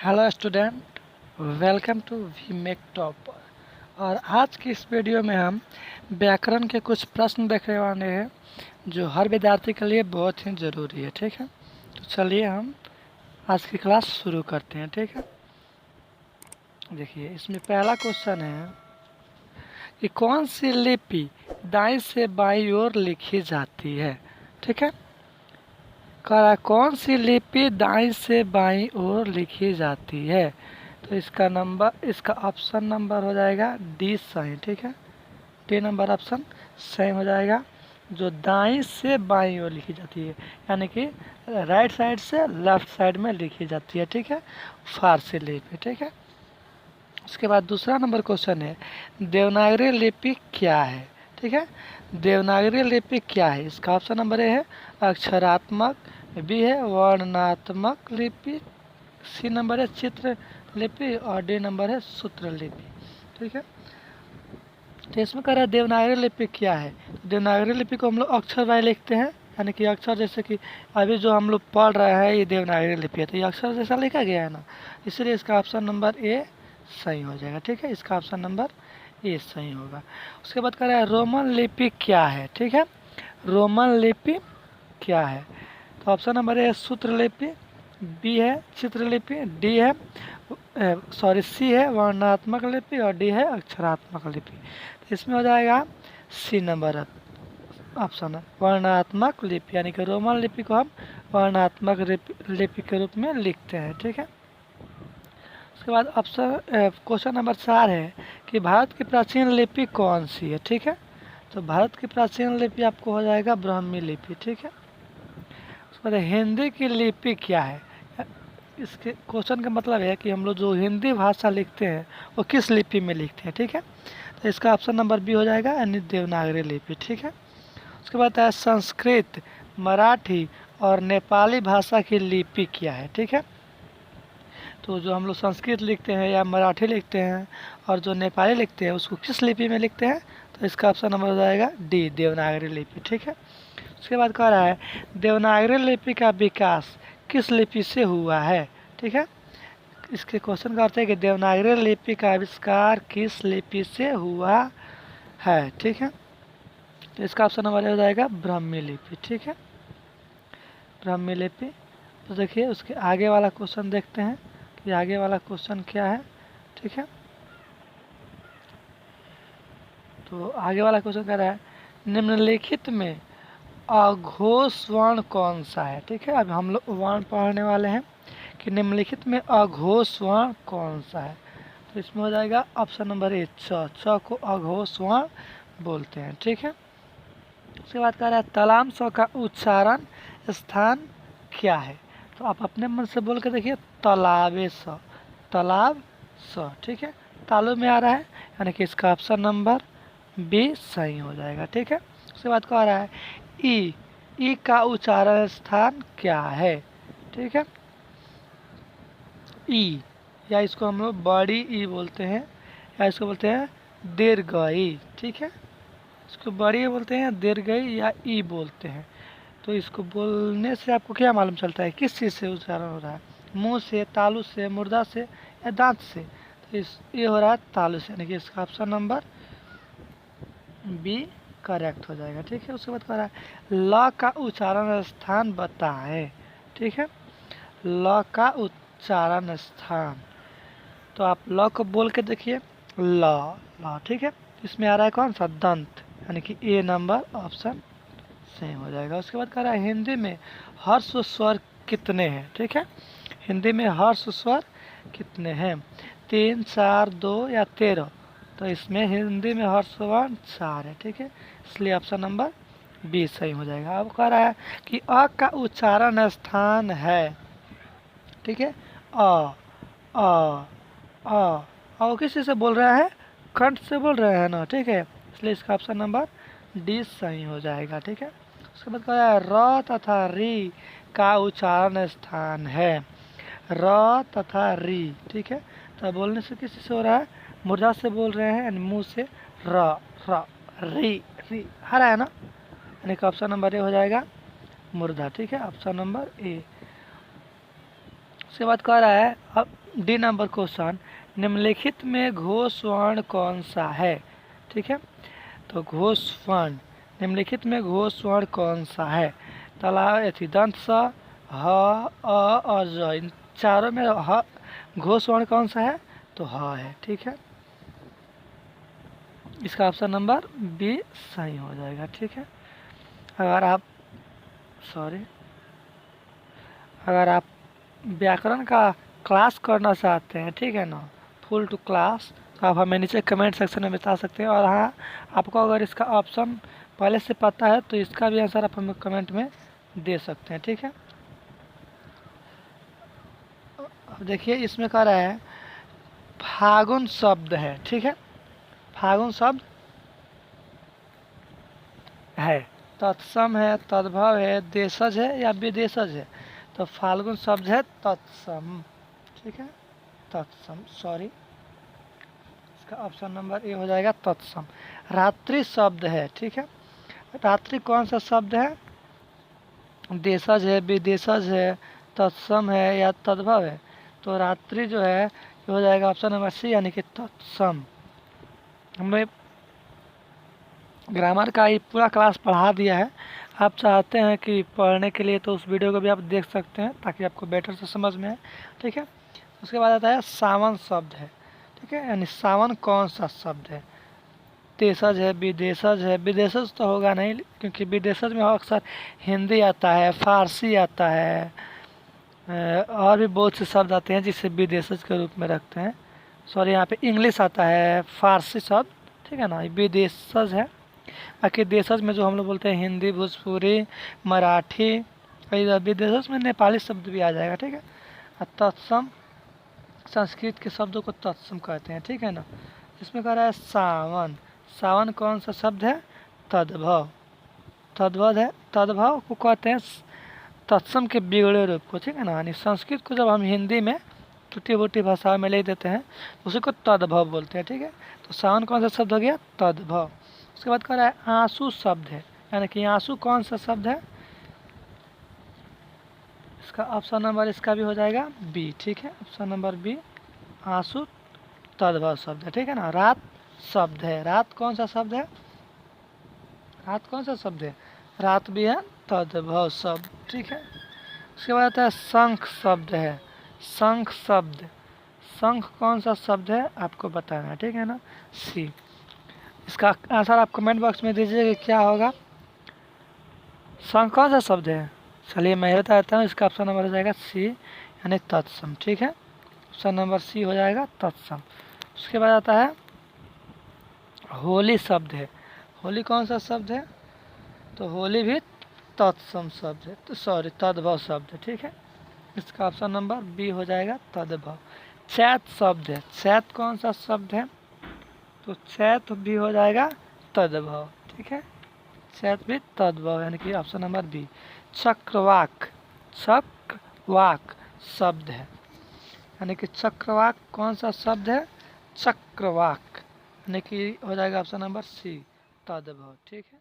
Hello student, welcome to we make topper. और आज की इस वीडियो में हम व्याकरण के कुछ प्रश्न देखने वाले हैं जो हर विद्यार्थी के लिए बहुत ही ज़रूरी है। ठीक है, तो चलिए हम आज की क्लास शुरू करते हैं। ठीक है, देखिए इसमें पहला क्वेश्चन है कि कौन सी लिपि दाईं से बाईं ओर लिखी जाती है। ठीक है, कह रहा है कौन सी लिपि दाईं से बाईं ओर लिखी जाती है। तो इसका ऑप्शन नंबर हो जाएगा डी सही। ठीक है, डी नंबर ऑप्शन सही हो जाएगा, जो दाईं से बाईं ओर लिखी जाती है, यानी कि राइट साइड से लेफ्ट साइड में लिखी जाती है। ठीक है, फारसी लिपि। ठीक है, उसके बाद दूसरा नंबर क्वेश्चन है देवनागरी लिपि क्या है। ठीक है, देवनागरी लिपि क्या है। इसका ऑप्शन नंबर ए है अक्षरात्मक, बी है वर्णनात्मक लिपि, सी नंबर है चित्र लिपि और डी नंबर है सूत्र लिपि। ठीक है, तो इसमें कह रहा है देवनागरी लिपि क्या है। तो देवनागरी लिपि को हम लोग अक्षर वाइज लिखते हैं, यानी कि अक्षर जैसे कि अभी जो हम लोग पढ़ रहे हैं ये देवनागरी लिपि है, तो ये अक्षर जैसा लिखा गया है ना, इसलिए इसका ऑप्शन नंबर ए सही हो जाएगा। ठीक है, इसका ऑप्शन नंबर ए सही होगा। उसके बाद कह रहा है रोमन लिपि क्या है। ठीक है, रोमन लिपि क्या है। तो ऑप्शन नंबर ए सूत्र लिपि, बी है चित्रलिपि, डी है सी है वर्णनात्मक लिपि और डी है अक्षरात्मक लिपि। तो इसमें हो जाएगा सी नंबर ऑप्शन है वर्णनात्मक लिपि, यानी कि रोमन लिपि को हम वर्णनात्मक लिपि के रूप में लिखते हैं। ठीक है, उसके बाद ऑप्शन क्वेश्चन नंबर 4 है कि भारत की प्राचीन लिपि कौन सी है। ठीक है, तो भारत की प्राचीन लिपि आपको हो जाएगा ब्राह्मी लिपि। ठीक है, उसके बाद हिंदी की लिपि क्या है। इसके क्वेश्चन का मतलब है कि हम लोग जो हिंदी भाषा लिखते हैं वो किस लिपि में लिखते हैं। ठीक है, तो इसका ऑप्शन नंबर बी हो जाएगा, यानी देवनागरी लिपि। ठीक है, उसके बाद है संस्कृत, मराठी और नेपाली भाषा की लिपि क्या है। ठीक है, तो जो हम लोग संस्कृत लिखते हैं या मराठी लिखते हैं और जो नेपाली लिखते हैं उसको किस लिपि में लिखते हैं, तो इसका ऑप्शन नंबर हो जाएगा डी देवनागरी लिपि। ठीक है, उसके बाद कह रहा है देवनागरी लिपि का विकास किस लिपि से हुआ है। ठीक है, इसके क्वेश्चन का अर्थ है कि देवनागरी लिपि का आविष्कार किस लिपि से हुआ है। ठीक है, तो इसका ऑप्शन नंबर हो जाएगा ब्राह्मी लिपि। ठीक है, ब्राह्मी लिपि। तो देखिए उसके आगे वाला क्वेश्चन देखते हैं कि आगे वाला क्वेश्चन क्या है। ठीक है, तो आगे वाला क्वेश्चन कह रहा है निम्नलिखित में अघोष वर्ण कौन सा है। ठीक है, अब हम लोग वर्ण पढ़ने वाले हैं कि निम्नलिखित में अघोष वर्ण कौन सा है। तो इसमें हो जाएगा ऑप्शन नंबर ए च को अघोष वर्ण बोलते हैं। ठीक है, उसके बाद कह रहा है तलाम स का उच्चारण स्थान क्या है। तो आप अपने मन से बोल के देखिए तालाबे स, तालाब स। ठीक है, तालु में आ रहा है, यानी कि इसका ऑप्शन नंबर बी सही हो जाएगा। ठीक है, उसके बाद कह रहा है ई का उच्चारण स्थान क्या है। ठीक है, ई, या इसको हम लोग बड़ी ई बोलते हैं या इसको बोलते हैं दीर्घ ई। ठीक है, इसको बड़ी बोलते हैं, दीर्घ ई या ई बोलते हैं। तो इसको बोलने से आपको क्या मालूम चलता है किस चीज़ से उच्चारण हो रहा है, मुंह से, तालु से, मुर्दा से या दांत से। तो ये हो रहा है तालु से, यानी कि इसका ऑप्शन नंबर बी करेक्ट हो जाएगा। ठीक है, उसके बाद कह रहा है ल का उच्चारण स्थान बताएं। ठीक है, ल का उच्चारण स्थान, तो आप ल को बोल के देखिए ल। ठीक है, इसमें आ रहा है कौन सा दंत, यानी कि ए नंबर ऑप्शन सही हो जाएगा। उसके बाद कह रहा है हिंदी में हर्ष स्वर कितने हैं। ठीक है, हिंदी में हर्ष स्वर कितने हैं, 3, 4, 2 या 13। तो इसमें हिंदी में हर्ष वर्ण 4 है। ठीक है, इसलिए ऑप्शन नंबर बी सही हो जाएगा। अब कह रहा है कि अ का उच्चारण स्थान है। ठीक है, अ अ अ किसी से बोल रहा है, कंठ से बोल रहे हैं ना। ठीक है, इसलिए इसका ऑप्शन नंबर डी सही हो जाएगा। ठीक है, उसके बाद कह रहा है र तथा री का उच्चारण स्थान है, र तथा री। ठीक है, तो बोलने से किसी से हो रहा है, मुर्दा से बोल रहे हैं, यानी मुंह से र र री री हरा है ना, यानी कि ऑप्शन नंबर ए हो जाएगा मुर्दा। ठीक है, ऑप्शन नंबर ए। उसके बाद कह रहा है अब डी नंबर क्वेश्चन, निम्नलिखित में घोष वर्ण कौन सा है? ठीक है, तो घोष वर्ण, निम्नलिखित में घोष वर्ण कौन सा है? दंत स, ह, अ और ज, इन चारों में ह घोष वर्ण कौन सा है? तो ह है। ठीक है, इसका ऑप्शन नंबर बी सही हो जाएगा। ठीक है, अगर आप अगर आप व्याकरण का क्लास करना चाहते हैं, ठीक है ना, फुल टू क्लास, तो आप हमें नीचे कमेंट सेक्शन में बता सकते हैं। और हाँ, आपको अगर इसका ऑप्शन पहले से पता है तो इसका भी आंसर आप हमें कमेंट में दे सकते हैं। ठीक है, अब देखिए इसमें कह रहा है फागुन शब्द है। ठीक है, फागुन शब्द है, तत्सम है, तद्भव है, देशज है या विदेशज है? तो फाल्गुन शब्द है तत्सम। ठीक है, तत्सम, सॉरी, इसका ऑप्शन नंबर ए हो जाएगा तत्सम। रात्रि शब्द है। ठीक है, रात्रि कौन सा शब्द है? देशज है, विदेशज है, तत्सम है या तद्भव है? तो रात्रि जो है ये हो जाएगा ऑप्शन नंबर सी, यानी कि तत्सम। हमने ग्रामर का ये पूरा क्लास पढ़ा दिया है। आप चाहते हैं कि पढ़ने के लिए तो उस वीडियो को भी आप देख सकते हैं ताकि आपको बेटर से समझ में आए। ठीक है, उसके बाद आता है सावन शब्द है। ठीक है, यानी सावन कौन सा शब्द है? देशज है, विदेशज है? विदेशज तो होगा नहीं, क्योंकि विदेशज में अक्सर हिंदी आता है, फारसी आता है, और भी बहुत से शब्द आते हैं जिसे विदेशज के रूप में रखते हैं। सॉरी, यहाँ पे इंग्लिश आता है, फारसी शब्द, ठीक है ना, ये विदेशज है। बाकी देशज में जो हम लोग बोलते हैं हिंदी, भोजपुरी, मराठी, विदेशज में नेपाली शब्द भी आ जाएगा। ठीक है, और तत्सम, संस्कृत के शब्दों को तत्सम कहते हैं। ठीक है ना, इसमें कह रहा है सावन, सावन कौन सा शब्द है? तद्भव, तद्भव है, तद्भव को कहते हैं तत्सम के बिगड़े रूप को। ठीक है ना, यानी संस्कृत को जब हम हिंदी में टूटी फूटी भाषा में ले देते हैं तो उसी को तद्भव बोलते हैं। ठीक है, तो सावन कौन सा शब्द हो गया? तद्भव। उसके बाद कह रहा है आंसू शब्द है, यानी कि आंसू कौन सा शब्द है? इसका ऑप्शन नंबर इसका भी हो जाएगा बी। ठीक है, ऑप्शन नंबर बी, आंसू तद्भव शब्द है। ठीक है ना, रात शब्द है, रात कौन सा शब्द है? रात कौन सा शब्द है? रात भी है तद्भव शब्द। ठीक है, उसके बाद आता है शंख शब्द है, शंख शब्द, शंख कौन सा शब्द है आपको बताना है। ठीक है ना, सी। इसका आंसर आप कमेंट बॉक्स में दीजिए कि क्या होगा, शंख कौन सा शब्द है? चलिए मैं बता देता हूँ, इसका ऑप्शन नंबर हो जाएगा सी, यानी तत्सम। ठीक है, ऑप्शन नंबर सी हो जाएगा तत्सम। उसके बाद आता है होली शब्द है, होली कौन सा शब्द है? तो होली भी तत्सम शब्द है, तो सॉरी तद्भव शब्द है। ठीक है, इसका ऑप्शन नंबर बी हो जाएगा तद्भव। चैत शब्द है, चैत कौन सा शब्द है? तो चैत भी हो जाएगा तद्भव। ठीक है, चैत भी तद्भव, यानी कि ऑप्शन नंबर बी। चक्रवाक, चक्रवाक शब्द है, यानी कि चक्रवाक कौन सा शब्द है? चक्रवाक, यानी कि हो जाएगा ऑप्शन नंबर सी, तद्भव। ठीक है।